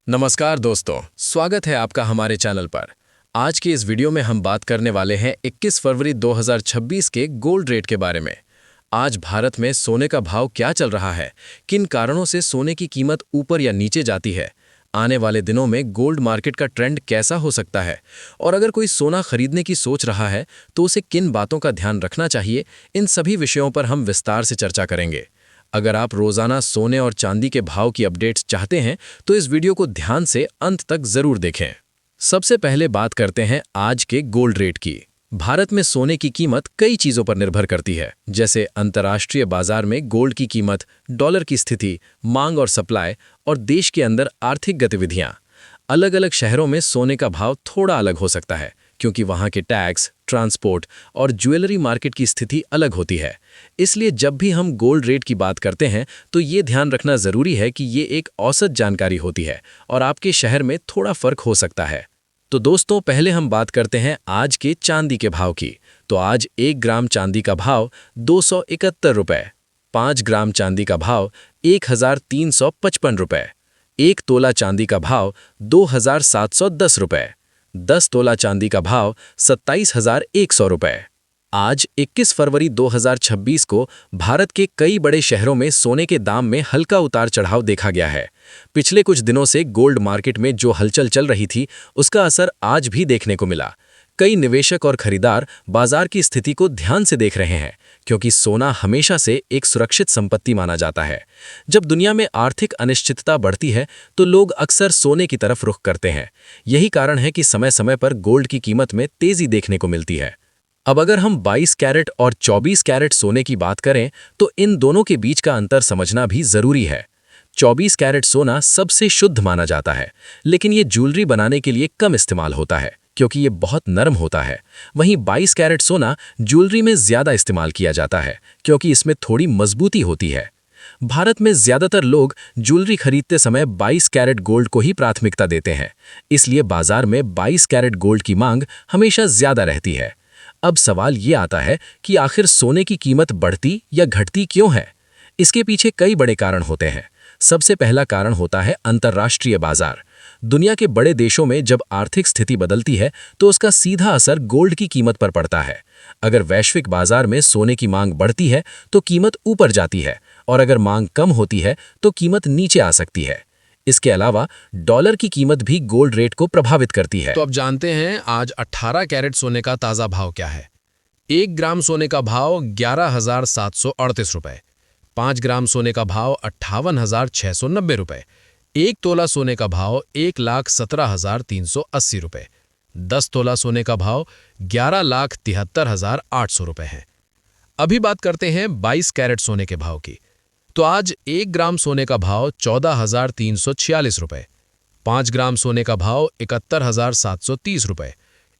नमस्कार दोस्तों, स्वागत है आपका हमारे चैनल पर। आज के इस वीडियो में हम बात करने वाले हैं 21 फरवरी 2026 के गोल्ड रेट के बारे में। आज भारत में सोने का भाव क्या चल रहा है, किन कारणों से सोने की कीमत ऊपर या नीचे जाती है, आने वाले दिनों में गोल्ड मार्केट का ट्रेंड कैसा हो सकता है, और अगर कोई सोना खरीदने की सोच रहा है तो उसे किन बातों का ध्यान रखना चाहिए, इन सभी विषयों पर हम विस्तार से चर्चा करेंगे। अगर आप रोजाना सोने और चांदी के भाव की अपडेट्स चाहते हैं तो इस वीडियो को ध्यान से अंत तक जरूर देखें। सबसे पहले बात करते हैं आज के गोल्ड रेट की। भारत में सोने की कीमत कई चीजों पर निर्भर करती है, जैसे अंतर्राष्ट्रीय बाजार में गोल्ड की कीमत, डॉलर की स्थिति, मांग और सप्लाई, और देश के अंदर आर्थिक गतिविधियां। अलग अलग शहरों में सोने का भाव थोड़ा अलग हो सकता है, क्योंकि वहाँ के टैक्स, ट्रांसपोर्ट और ज्वेलरी मार्केट की स्थिति अलग होती है। इसलिए जब भी हम गोल्ड रेट की बात करते हैं तो ये ध्यान रखना ज़रूरी है कि ये एक औसत जानकारी होती है और आपके शहर में थोड़ा फर्क हो सकता है। तो दोस्तों, पहले हम बात करते हैं आज के चांदी के भाव की। तो आज 1 ग्राम चांदी का भाव 271 रुपये, 5 ग्राम चांदी का भाव 1355 रुपये, 1 तोला चांदी का भाव 2710 रुपये, 10 तोला चांदी का भाव 27,100 रुपये। आज 21 फरवरी 2026 को भारत के कई बड़े शहरों में सोने के दाम में हल्का उतार चढ़ाव देखा गया है। पिछले कुछ दिनों से गोल्ड मार्केट में जो हलचल चल रही थी, उसका असर आज भी देखने को मिला। कई निवेशक और खरीदार बाजार की स्थिति को ध्यान से देख रहे हैं, क्योंकि सोना हमेशा से एक सुरक्षित संपत्ति माना जाता है। जब दुनिया में आर्थिक अनिश्चितता बढ़ती है तो लोग अक्सर सोने की तरफ रुख करते हैं। यही कारण है कि समय समय पर गोल्ड की कीमत में तेजी देखने को मिलती है। अब अगर हम 22 कैरेट और 24 कैरेट सोने की बात करें तो इन दोनों के बीच का अंतर समझना भी जरूरी है। 24 कैरेट सोना सबसे शुद्ध माना जाता है, लेकिन ये ज्वेलरी बनाने के लिए कम इस्तेमाल होता है क्योंकि ये बहुत नरम होता है। वहीं 22 कैरेट सोना ज्वेलरी में ज्यादा इस्तेमाल किया जाता है क्योंकि इसमें थोड़ी मजबूती होती है। भारत में ज्यादातर लोग ज्वेलरी खरीदते समय 22 कैरेट गोल्ड को ही प्राथमिकता देते हैं, इसलिए बाजार में 22 कैरेट गोल्ड की मांग हमेशा ज्यादा रहती है। अब सवाल ये आता है कि आखिर सोने की कीमत बढ़ती या घटती क्यों है? इसके पीछे कई बड़े कारण होते हैं। सबसे पहला कारण होता है अंतर्राष्ट्रीय बाजार। दुनिया के बड़े देशों में जब आर्थिक स्थिति बदलती है तो उसका सीधा असर गोल्ड की कीमत पर पड़ता है। अगर वैश्विक बाजार में सोने की मांग बढ़ती है तो कीमत ऊपर जाती है, और अगर मांग कम होती है तो कीमत नीचे आ सकती है। इसके अलावा डॉलर की कीमत भी गोल्ड रेट को प्रभावित करती है। तो अब जानते हैं आज 18 कैरेट सोने का ताज़ा भाव क्या है। 1 ग्राम सोने का भाव 11,738 रुपये, 5 ग्राम सोने का भाव 58,690 रुपये, 1 तोला सोने का भाव 1,17,380 रुपये, 10 तोला सोने का भाव 11,73,800 रुपये है। अभी बात करते हैं 22 कैरेट सोने के भाव की। तो आज 1 ग्राम सोने का भाव 14,346 रुपये, 5 ग्राम सोने का भाव 71,730 रुपये,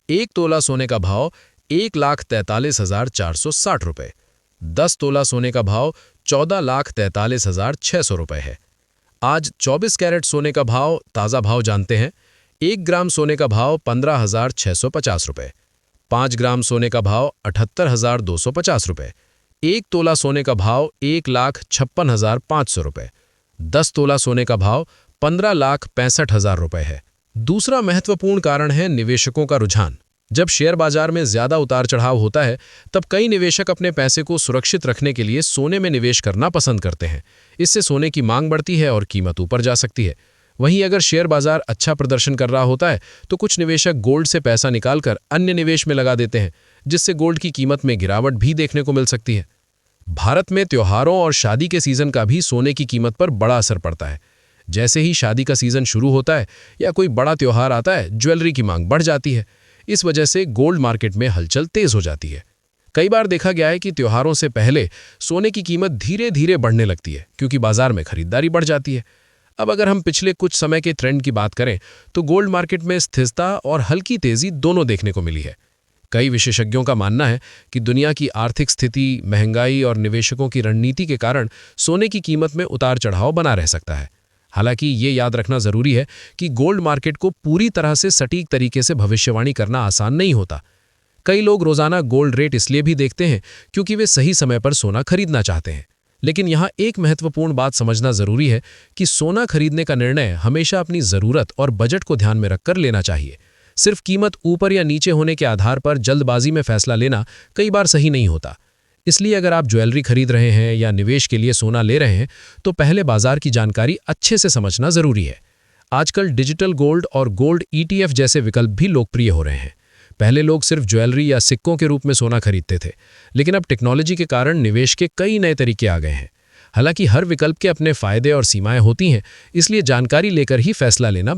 1 तोला सोने का भाव 1,43,460 रुपये, 10 तोला सोने का भाव 14,43,600 रुपये है। आज 24 कैरेट सोने का भाव ताज़ा भाव जानते हैं। 1 ग्राम सोने का भाव 15,650 रुपये, 5 ग्राम सोने का भाव 78,250 रुपये, 1 तोला सोने का भाव 1,56,500 रुपये, 10 तोला सोने का भाव 15,65,000 रुपये है। दूसरा महत्वपूर्ण कारण है निवेशकों का रुझान। जब शेयर बाजार में ज्यादा उतार चढ़ाव होता है तब कई निवेशक अपने पैसे को सुरक्षित रखने के लिए सोने में निवेश करना पसंद करते हैं। इससे सोने की मांग बढ़ती है और कीमत ऊपर जा सकती है। वहीं अगर शेयर बाजार अच्छा प्रदर्शन कर रहा होता है तो कुछ निवेशक गोल्ड से पैसा निकालकर अन्य निवेश में लगा देते हैं, जिससे गोल्ड की कीमत में गिरावट भी देखने को मिल सकती है। भारत में त्योहारों और शादी के सीजन का भी सोने की कीमत पर बड़ा असर पड़ता है। जैसे ही शादी का सीजन शुरू होता है या कोई बड़ा त्योहार आता है, ज्वेलरी की मांग बढ़ जाती है। इस वजह से गोल्ड मार्केट में हलचल तेज हो जाती है। कई बार देखा गया है कि त्योहारों से पहले सोने की कीमत धीरे धीरे बढ़ने लगती है, क्योंकि बाजार में खरीदारी बढ़ जाती है। अब अगर हम पिछले कुछ समय के ट्रेंड की बात करें तो गोल्ड मार्केट में स्थिरता और हल्की तेजी दोनों देखने को मिली है। कई विशेषज्ञों का मानना है कि दुनिया की आर्थिक स्थिति, महंगाई और निवेशकों की रणनीति के कारण सोने की कीमत में उतार चढ़ाव बना रह सकता है। हालांकि ये याद रखना जरूरी है कि गोल्ड मार्केट को पूरी तरह से सटीक तरीके से भविष्यवाणी करना आसान नहीं होता। कई लोग रोजाना गोल्ड रेट इसलिए भी देखते हैं क्योंकि वे सही समय पर सोना खरीदना चाहते हैं, लेकिन यहाँ एक महत्वपूर्ण बात समझना जरूरी है कि सोना खरीदने का निर्णय हमेशा अपनी जरूरत और बजट को ध्यान में रखकर लेना चाहिए। सिर्फ कीमत ऊपर या नीचे होने के आधार पर जल्दबाजी में फैसला लेना कई बार सही नहीं होता। इसलिए अगर आप ज्वेलरी खरीद रहे हैं या निवेश के लिए सोना ले रहे हैं, तो पहले बाजार की जानकारी अच्छे से समझना जरूरी है। आजकल डिजिटल गोल्ड और गोल्ड ETF जैसे विकल्प भी लोकप्रिय हो रहे हैं। पहले लोग सिर्फ ज्वेलरी या सिक्कों के रूप में सोना खरीदते थे, लेकिन अब टेक्नोलॉजी के कारण निवेश के कई नए तरीके आ गए हैं। हालांकि हर विकल्प के अपने फायदे और सीमाएं होती हैं, इसलिए जानकारी लेकर ही फैसला लेना